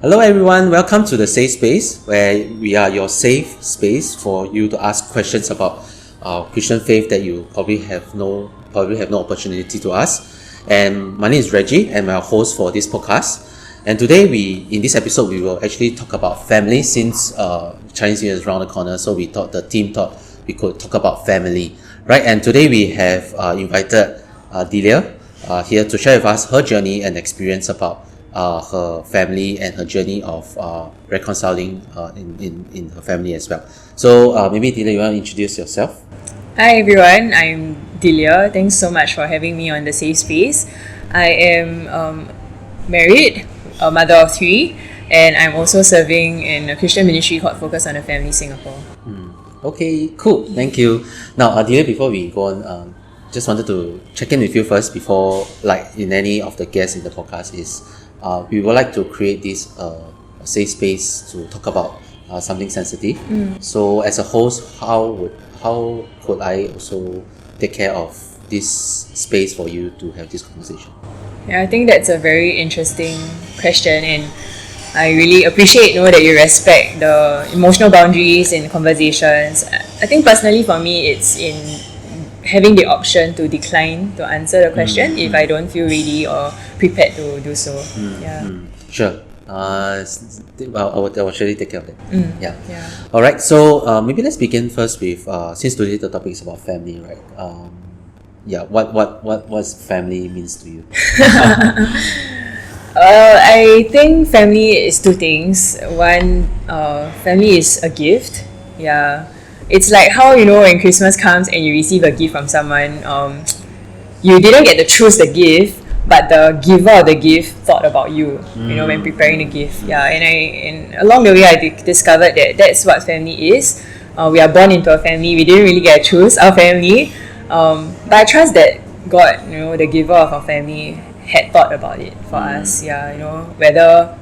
Hello everyone, welcome to the Safe Space, where we are your safe space for you to ask questions about Christian faith that you probably have no opportunity to ask. And my name is Reggie, and I'm our host for this podcast. And today in this episode, we will actually talk about family, since Chinese New Year is around the corner. So the team thought we could talk about family, right? And today we have invited Delia here to share with us her journey and experience about her family and her journey of reconciling in her family as well. So maybe Delia, you want to introduce yourself? Hi everyone, I'm Delia. Thanks so much for having me on the Safe Space. I am married, a mother of 3, and I'm also serving in a Christian ministry called Focus on the Family Singapore. Okay, cool. Thank you. Now, Delia, before we go on, just wanted to check in with you first before, like in any of the guests in the podcast, is we would like to create this safe space to talk about something sensitive. So as a host, how could I also take care of this space for you to have this conversation? Yeah, I think that's a very interesting question, and I really appreciate that you respect the emotional boundaries in conversations. I think personally for me, it's in having the option to decline to answer the question if I don't feel ready or prepared to do so. Sure. I will surely take care of it. Yeah. All right. So maybe let's begin first with since today the topic is about family, right? What family means to you? I think family is two things. One, family is a gift. Yeah. It's like how, when Christmas comes and you receive a gift from someone, you didn't get to choose the gift, but the giver of the gift thought about you, when preparing the gift. Yeah, and along the way, I discovered that that's what family is. We are born into a family. We didn't really get to choose our family. But I trust that God, the giver of our family, had thought about it for us. Yeah, whether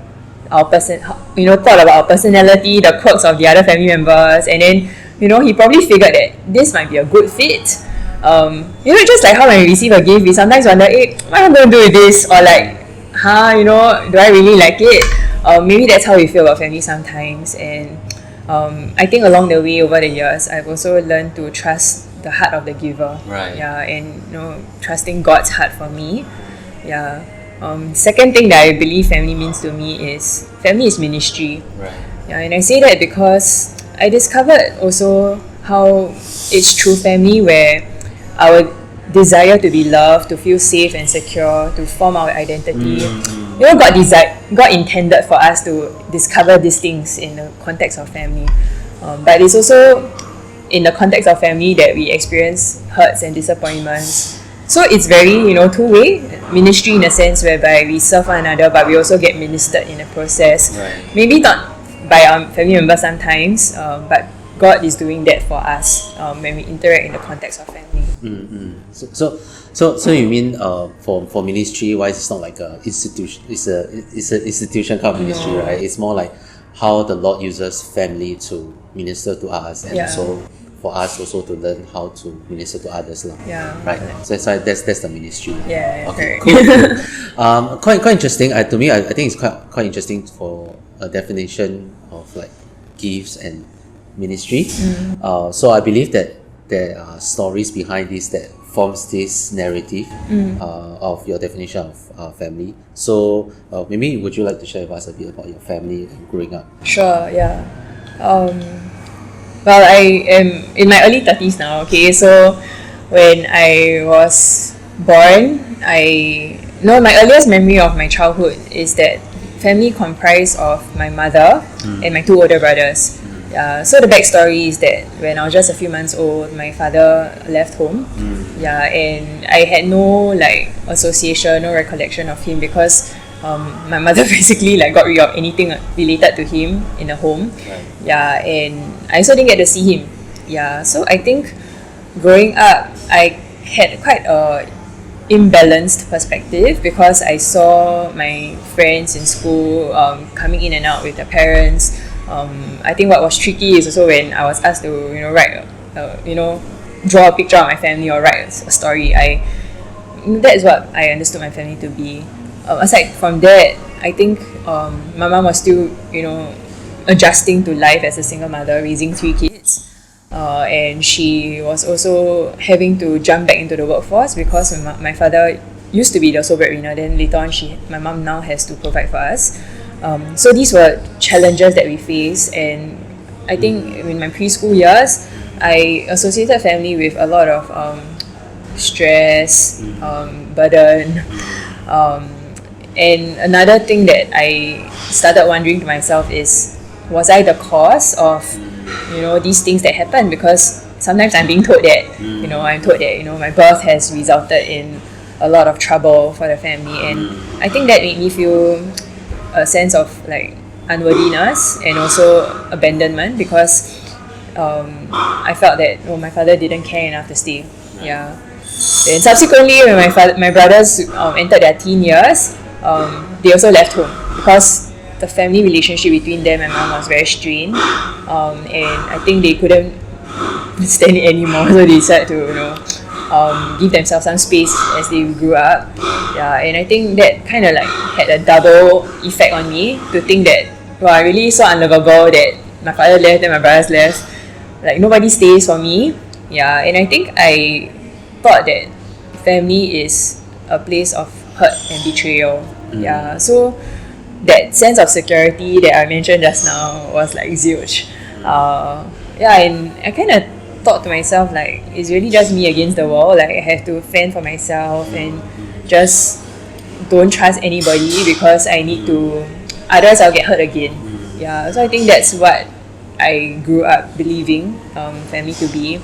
our person, thought about our personality, the quirks of the other family members, and then, he probably figured that this might be a good fit. Just like how when we receive a gift, we sometimes wonder, what am I going to do with this? Or like, do I really like it? Maybe that's how we feel about family sometimes. And I think along the way, over the years, I've also learned to trust the heart of the giver. Right. Yeah, and trusting God's heart for me. Yeah. Second thing that I believe family means to me is family is ministry. Right. Yeah, and I say that because I discovered also how it's true family where our desire to be loved, to feel safe and secure, to form our identity. God intended for us to discover these things in the context of family. But it's also in the context of family that we experience hurts and disappointments. So it's very, two-way ministry in a sense whereby we serve one another, but we also get ministered in the process. Right. Maybe not by our family members sometimes, but God is doing that for us when we interact in the context of family. So you mean for ministry wise, it's not like a institution. It's an institution kind of ministry, right? It's more like how the Lord uses family to minister to us, and also for us also to learn how to minister to others, right? So that's the ministry. Okay. Cool. Quite interesting. To me, I think it's quite interesting for a definition of like gifts and ministry. So I believe that there are stories behind this that forms this narrative of your definition of family. So maybe would you like to share with us a bit about your family and growing up? Sure. Yeah. Well, I am in my early 30s now. Okay, so when I was born, my earliest memory of my childhood is that family comprised of my mother and my 2 older brothers. So the backstory is that when I was just a few months old, my father left home. And I had no association, no recollection of him because my mother basically got rid of anything related to him in the home. And I also didn't get to see him. So I think growing up, I had quite a imbalanced perspective because I saw my friends in school coming in and out with their parents. I think what was tricky is also when I was asked to write draw a picture of my family or write a story. That is what I understood my family to be. Aside from that, I think my mom was still, adjusting to life as a single mother, raising 3 kids. And she was also having to jump back into the workforce because my father used to be the sole breadwinner. Then later on, my mom now has to provide for us. So these were challenges that we face, and I think in my preschool years, I associated family with a lot of stress, burden, and another thing that I started wondering to myself is, was I the cause of these things that happen? Because sometimes I'm being told that I'm told that my birth has resulted in a lot of trouble for the family, and I think that made me feel a sense of like unworthiness and also abandonment, because I felt that my father didn't care enough to stay. Yeah. Then subsequently, when my brothers entered their teen years, they also left home because the family relationship between them and mom was very strained, and I think they couldn't stand it anymore, so they decided to give themselves some space as they grew up. Yeah, and I think that kind of like had a double effect on me, to think that I really so unlovable that my father left and my brothers left, like nobody stays for me. Yeah, and I think I thought that family is a place of hurt and betrayal. Yeah, so that sense of security that I mentioned just now was like zilch. And I kind of thought to myself, like, it's really just me against the world. Like, I have to fend for myself and just don't trust anybody because I need to, otherwise I'll get hurt again. Yeah, so I think that's what I grew up believing family to be.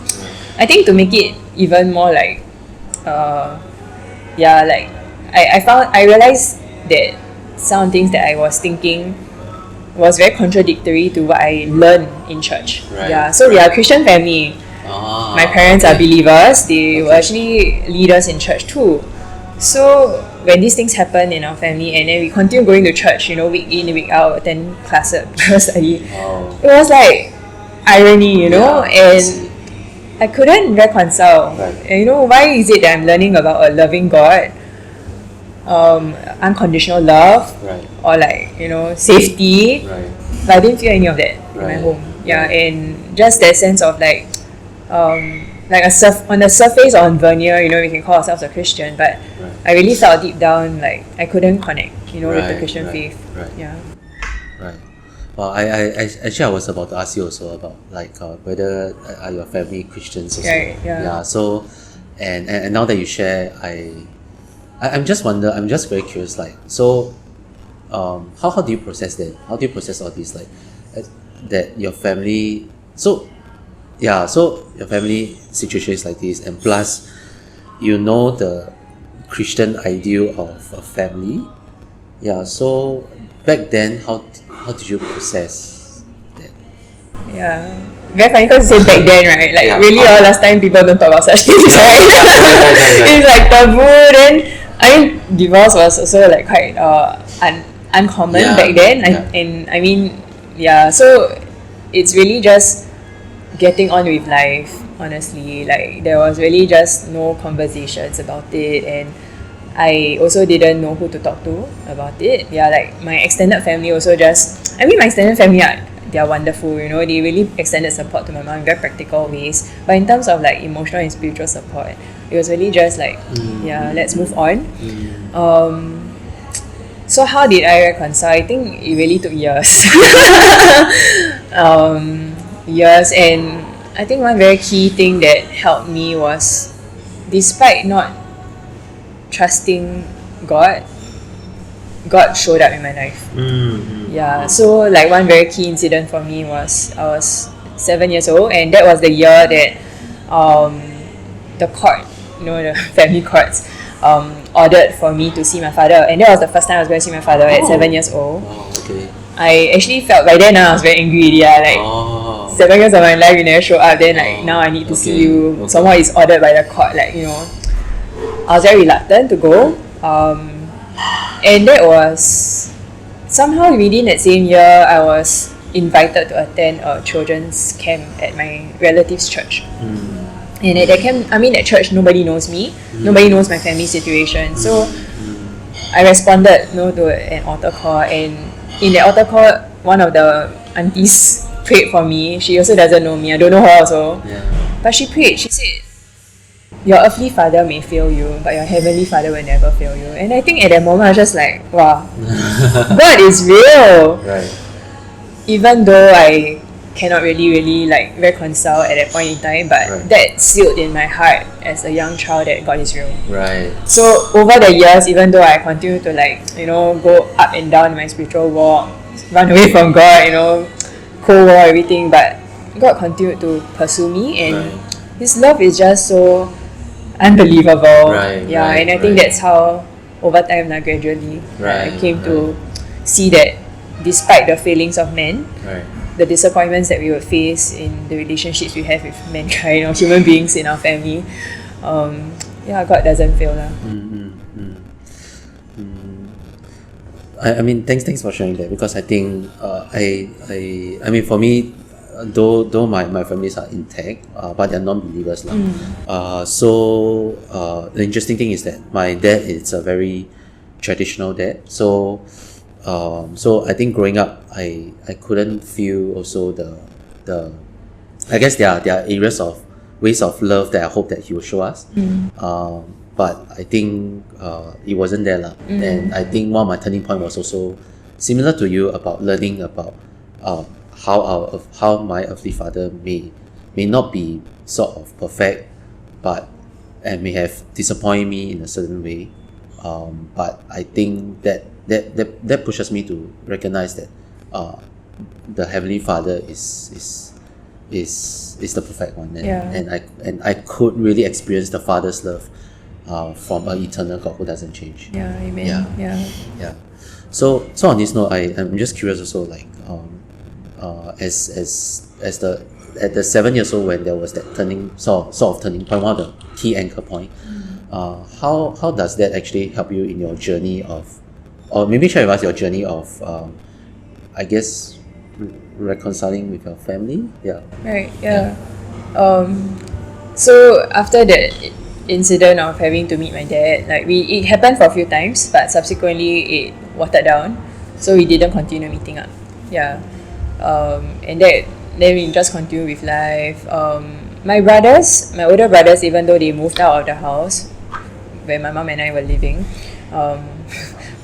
I think to make it even more like, I realized that some things that I was thinking was very contradictory to what I learned in church. Right. Yeah, so we are a Christian family. My parents are believers. They were actually leaders in church too. So when these things happen in our family, and then we continue going to church, week in, week out, attend classes, Bible study, it was like irony, and I couldn't reconcile. Right. And why is it that I'm learning about a loving God, unconditional love, Right. or like safety, Right. but I didn't feel any of that in my Right. home. Yeah, and just that sense of like on the surface or on veneer, we can call ourselves a Christian, but Right. I really felt deep down like I couldn't connect, with the Right, Christian right, faith. right. Yeah. Right. Well, I was about to ask you also about like whether are your family Christians also. Right, yeah. Yeah. So, and now that you share, I'm just very curious. Like, so, how do you process that? How do you process all these, like, that your family? So your family situation is like this, and plus, the Christian ideal of a family. Yeah. So back then, how did you process that? Yeah. Very funny because you say back then, right? Like really, last time people don't talk about such things, right? Right. It's like taboo. Then I mean, divorce was also like quite uncommon back then. So it's really just getting on with life. Honestly, like there was really just no conversations about it, and I also didn't know who to talk to about it. Yeah, like my extended family also my extended family they're wonderful, they really extended support to my mom in very practical ways. But in terms of like emotional and spiritual support, it was really just like, let's move on. So how did I reconcile? I think it really took years. And I think one very key thing that helped me was, despite not trusting God showed up in my life. Yeah, so like one very key incident for me was I was 7 years old, and that was the year that the court, the family courts, ordered for me to see my father, and that was the first time I was going to see my father at 7 years old. Oh, okay. I actually felt by then I was very angry. Like 7 years of my life you never show up, then like now I need to see you. Okay. Someone is ordered by the court, like I was very reluctant to go. And that was somehow within that same year I was invited to attend a children's camp at my relative's church. And at that camp, at church nobody knows me, nobody knows my family situation. So I responded to an altar call, and in the altar call, one of the aunties prayed for me. She also doesn't know me. I don't know her also. Yeah. But she prayed. She said, your earthly father may fail you, but your heavenly father will never fail you. And I think at that moment, I was just like, wow, God is real. Right. Even though I cannot really like reconcile at that point in time, but Right. that sealed in my heart as a young child that God is real. Right. So over the years, even though I continue to go up and down in my spiritual walk, run away from God, Cold War, everything, but God continued to pursue me, and Right. His love is just so unbelievable. Right, Yeah, right, and I think right. that's how over time gradually Right, I came to see that despite the failings of men, Right. the disappointments that we would face in the relationships we have with mankind or human beings in our family, God doesn't fail lah. I mean, thanks for sharing that, because I think I mean, for me, though my families are intact, but they're non-believers lah. So the interesting thing is that my dad is a very traditional dad. So I think growing up, I couldn't feel also the I guess there are areas of ways of love that I hope that he will show us. But I think it wasn't there lah. And I think one of my turning point was also similar to you, about learning about how my earthly father may not be sort of perfect, and may have disappointed me in a certain way. But I think that pushes me to recognize that the Heavenly Father is the perfect one, and I could really experience the Father's love from an eternal God who doesn't change. Yeah, amen. Yeah. So on this note, I'm just curious also, like at the 7 years old, when there was that turning point, one of the key anchor point, how does that actually help you in your journey of, or maybe share with us your journey of I guess reconciling with your family? Right. So after that incident of having to meet my dad, it happened for a few times, but subsequently it watered down, so we didn't continue meeting up. And then we just continue with life. My older brothers, even though they moved out of the house where my mom and I were living,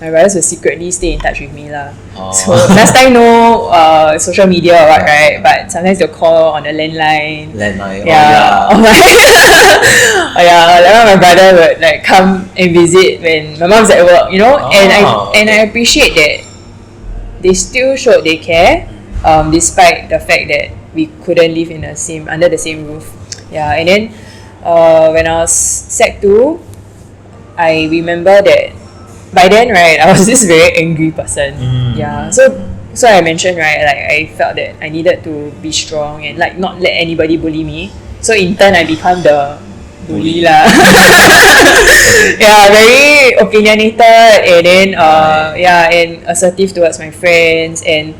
my brothers will secretly stay in touch with me lah. So last time no social media or what, right? But sometimes they'll call on the landline. My brother would come and visit when my mom's at work, and I appreciate that they still showed they care, despite the fact that we couldn't live under the same roof. And then when I was Sec 2, I remember that by then, right, I was this very angry person. So I mentioned, right, I felt that I needed to be strong and not let anybody bully me. So in turn, I become the bully lah. Very opinionated, and then and assertive towards my friends, and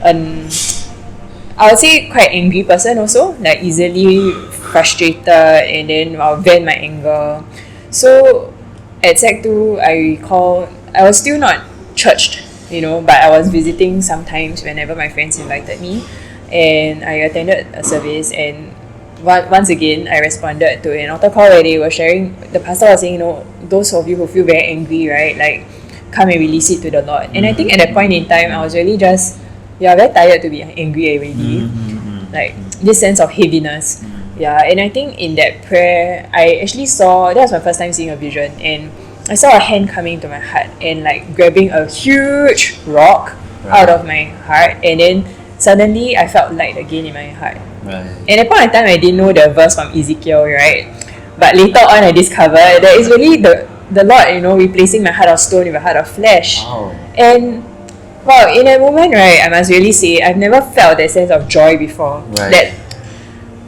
I would say quite angry person also, easily frustrated, and then I'll vent my anger. So at Sec 2, I recall I was still not churched, but I was visiting sometimes whenever my friends invited me, and I attended a service, and once again I responded to an altar call where they were sharing, the pastor was saying, those of you who feel very angry, right, come and release it to the Lord. And I think at that point in time, I was really just very tired to be angry already, this sense of heaviness. And I think in that prayer, I actually saw, that was my first time seeing a vision, and I saw a hand coming to my heart and grabbing a huge rock out of my heart, and then suddenly I felt light again in my heart. And at that point in time, I didn't know the verse from Ezekiel, right? But later on, I discovered that it's really the Lord, replacing my heart of stone with a heart of flesh. And in that moment, right, I must really say, I've never felt that sense of joy before. That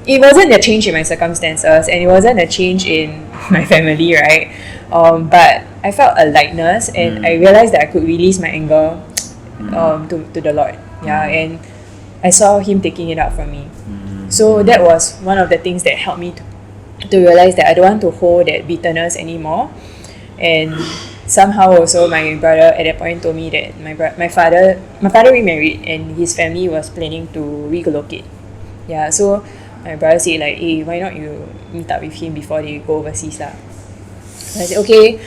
it wasn't a change in my circumstances, and it wasn't a change in my family, right? But I felt a lightness, and I realized that I could release my anger to the Lord. And I saw Him taking it out from me. So that was one of the things that helped me to realize that I don't want to hold that bitterness anymore. And somehow also my brother at that point told me that my father remarried and his family was planning to relocate. Yeah, so my brother said like, hey, why not you meet up with him before they go overseas lah. So I said okay.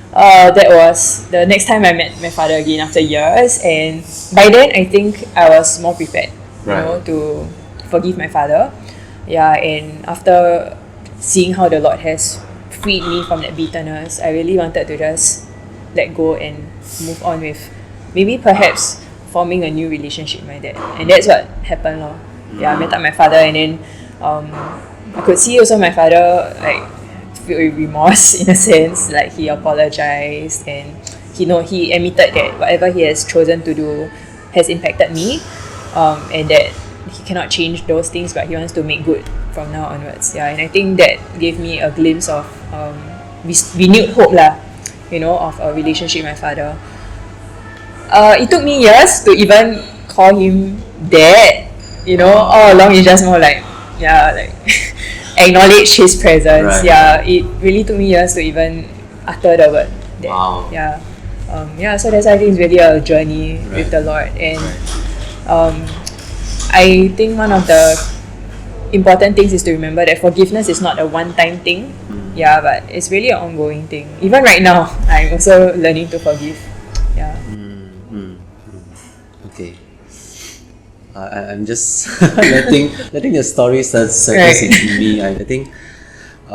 That was the next time I met my father again after years, and by then I think I was more prepared, to forgive my father. Yeah, and after seeing how the Lord has freed me from that bitterness, I really wanted to just let go and move on with maybe perhaps forming a new relationship with my dad, and that's what happened lor. Yeah, I met up my father, and then I could see also my father like feel remorse in a sense, like he apologized and he admitted that whatever he has chosen to do has impacted me, and that he cannot change those things, but he wants to make good from now onwards. Yeah, and I think that gave me a glimpse of renewed hope lah, of a relationship with my father. It took me years to even call him dad. All along it's just more like acknowledge his presence. Right. Yeah, it really took me years to even utter the word dad. Wow. Yeah. So that's why I think it's really a journey with the Lord, and I think one of the important things is to remember that forgiveness is not a one-time thing. Yeah, but it's really an ongoing thing. Even right now, I'm also learning to forgive. Yeah. Okay. I'm just letting the story surface into me. I think, I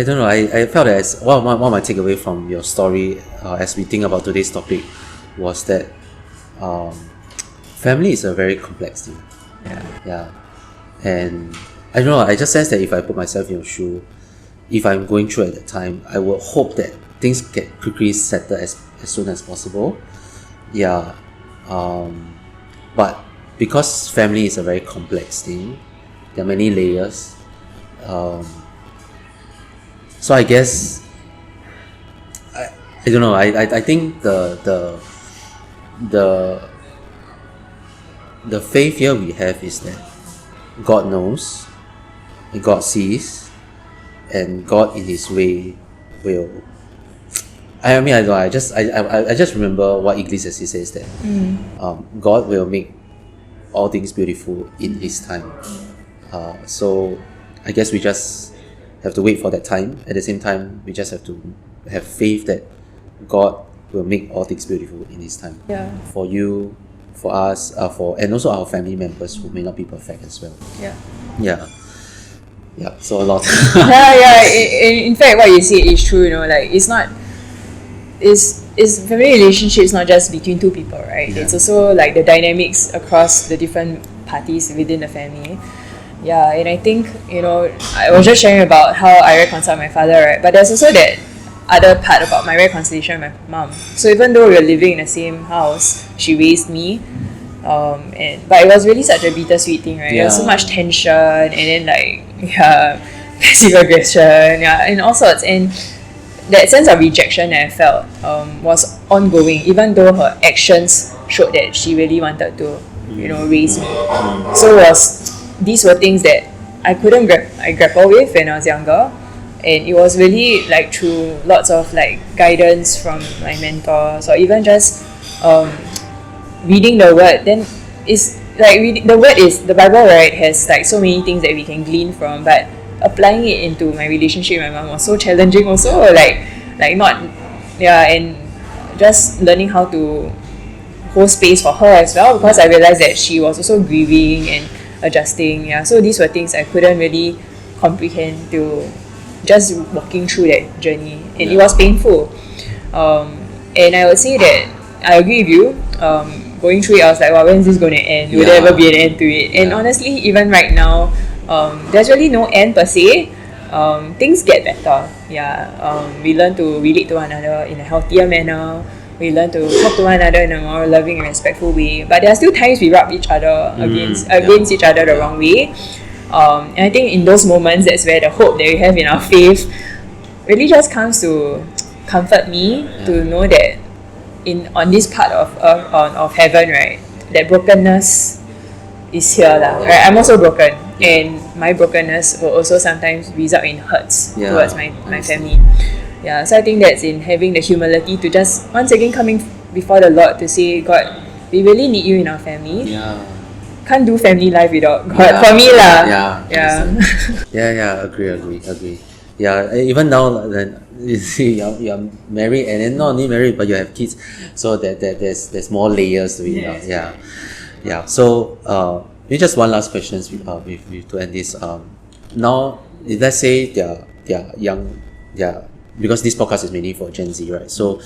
don't know. I felt that one of my takeaway from your story, as we think about today's topic, was that family is a very complex thing. Yeah. And I don't know. I just sense that if I put myself in your shoe, if I'm going through at that time, I would hope that things get quickly settled as soon as possible. Yeah. But because family is a very complex thing, there are many layers. So I guess I don't know. I think the faith here we have is that God knows, and God sees, and God in His way will. I mean, I don't know, I just remember what Ecclesiastes says that God will make all things beautiful in His time. So I guess we just have to wait for that time. At the same time, we just have to have faith that God will make all things beautiful in His time. Yeah. For you, for us, and also our family members who may not be perfect as well. Yeah. So a lot. In fact, what you say is true. Like it's family relationships not just between two people, right? Yeah. It's also like the dynamics across the different parties within the family. Yeah, and I think I was just sharing about how I reconciled my father, right? But there's also that other part about my reconciliation with my mom. So even though we were living in the same house, she raised me, but it was really such a bittersweet thing, right? There was so much tension, and then passive aggression, and all sorts, and that sense of rejection that I felt was ongoing, even though her actions showed that she really wanted to, raise me. So these were things that I couldn't grapple with when I was younger, and it was really like through lots of like guidance from my mentors, or even just reading the word. Then it's like the word is the Bible, right? Has like so many things that we can glean from, but applying it into my relationship with my mom was so challenging also, and just learning how to hold space for her as well, because I realized that she was also grieving and adjusting. So these were things I couldn't really comprehend till just walking through that journey, and it was painful. And I would say that I agree with you. Going through it, I was like, wow, when is this going to end? Will there ever be an end to it? And honestly, even right now, there's really no end per se. Things get better. We learn to relate to one another in a healthier manner. We learn to talk to one another in a more loving and respectful way. But there are still times we rub each other against each other the wrong way. And I think in those moments, that's where the hope that we have in our faith really just comes to comfort me, to know that on this part of earth, of heaven, right, that brokenness is here lah. Right? I'm also broken. And my brokenness will also sometimes result in hurts towards my family. Yeah, so I think that's in having the humility to just once again coming before the Lord to say, God, we really need you in our family. Can't do family life without God. For me lah. Agree. Yeah, even now then you see you're married, and then not only married but you have kids, so that there's more layers to it. Yeah. So maybe just one last question to end this. Now if let's say they're young, because this podcast is mainly for Gen Z, right? So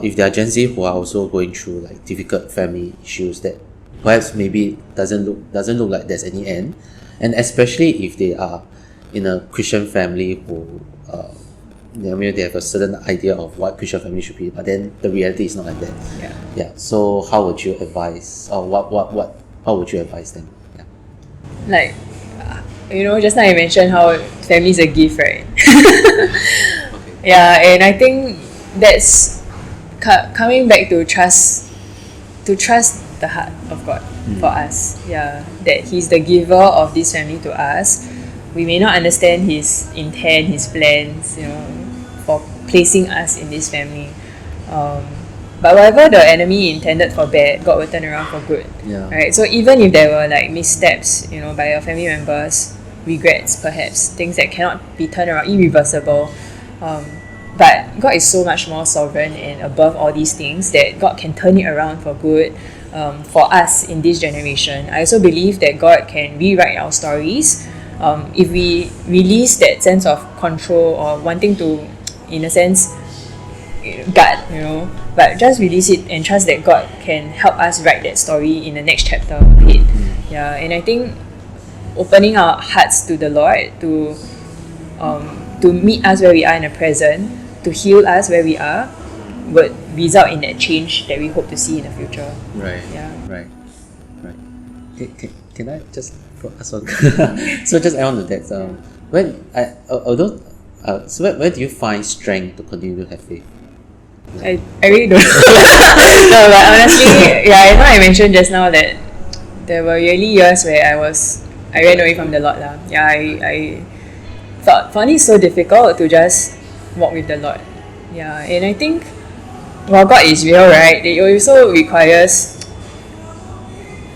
if there are Gen Z who are also going through like difficult family issues that perhaps maybe doesn't look like there's any end, and especially if they are in a Christian family who they have a certain idea of what Christian family should be, but then the reality is not like that. So how would you advise, or how would you advise them? Like just now I mentioned how family is a gift, right? And I think that's coming back to trust the heart of God for us. That He's the giver of this family to us. We may not understand His intent, His plans, for placing us in this family. But whatever the enemy intended for bad, God will turn around for good. Right? So even if there were like missteps, by your family members, regrets perhaps, things that cannot be turned around, irreversible. But God is so much more sovereign and above all these things that God can turn it around for good for us in this generation. I also believe that God can rewrite our stories if we release that sense of control or wanting to, in a sense, gut, but just release it and trust that God can help us write that story in the next chapter of it. And I think opening our hearts to the Lord to meet us where we are in the present, to heal us where we are, would result in that change that we hope to see in the future. Right. Can I just ask one? So just add on to that. Where do you find strength to continue to have faith? I really don't know. No, but honestly, I mentioned just now that there were really years where I ran away from the Lord lah. I found it so difficult to just walk with the Lord. And I think while God is real, right, it also requires,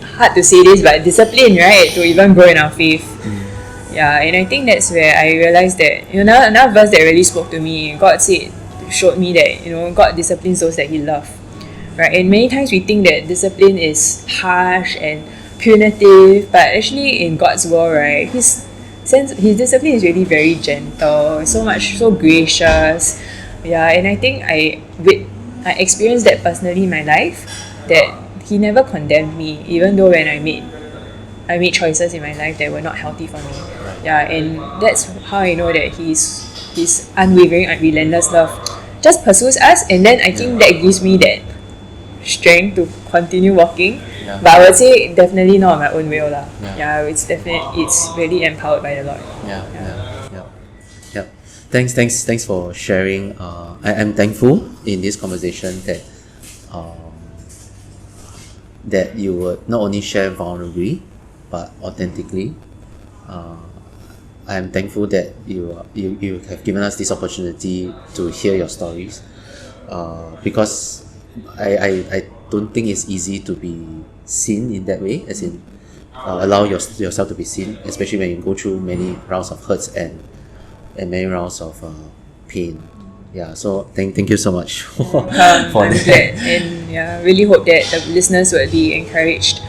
hard to say this, but discipline, right, to even grow in our faith. And I think that's where I realized that another verse that really spoke to me. God showed me that God disciplines those that He loves, right? And many times we think that discipline is harsh and punitive, but actually in God's world, right, His discipline is really very gentle, so gracious. And I think I experienced that personally in my life, that He never condemned me, even though when I made choices in my life that were not healthy for me. And that's how I know that His unwavering and relentless love just pursues us, and then I think that gives me that strength to continue walking. But I would say definitely not on my own will lah. It's really empowered by the Lord. Thanks for sharing. I'm thankful in this conversation that you would not only share vulnerably but authentically. I'm thankful that you have given us this opportunity to hear your stories, because I don't think it's easy to be seen in that way, as in allow yourself to be seen, especially when you go through many rounds of hurts and many rounds of pain. So thank you so much for I'm glad, and really hope that the listeners will be encouraged.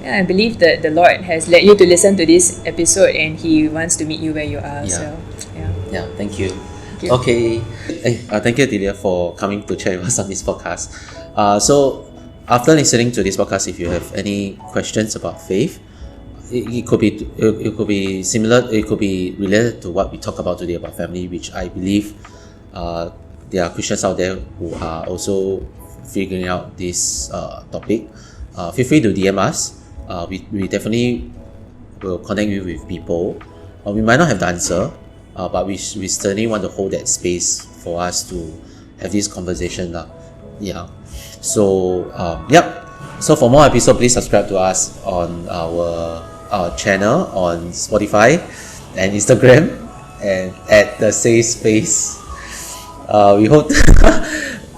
I believe that the Lord has led you to listen to this episode, and He wants to meet you where you are. Thank you. Okay. Thank you, Delia, for coming to chat with us on this podcast. So after listening to this podcast, if you have any questions about faith, it could be similar, it could be related to what we talk about today about family, which I believe there are Christians out there who are also figuring out this topic. Feel free to DM us. We definitely will connect you with people. We might not have the answer, but we certainly want to hold that space for us to have this conversation. So, so for more episodes, please subscribe to us on our channel on Spotify and Instagram and at the Say Space. We hope.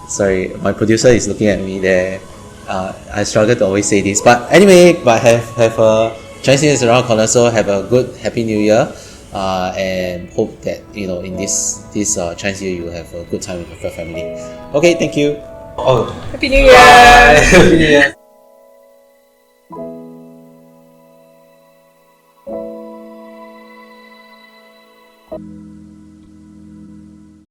Sorry, my producer is looking at me there. I struggle to always say this, but anyway, have a Chinese New Year is around the corner, so have a good Happy New Year. And hope that in this Chinese New Year you have a good time with your family. Okay, thank you. Oh, Happy New Year! bye. Happy New Year.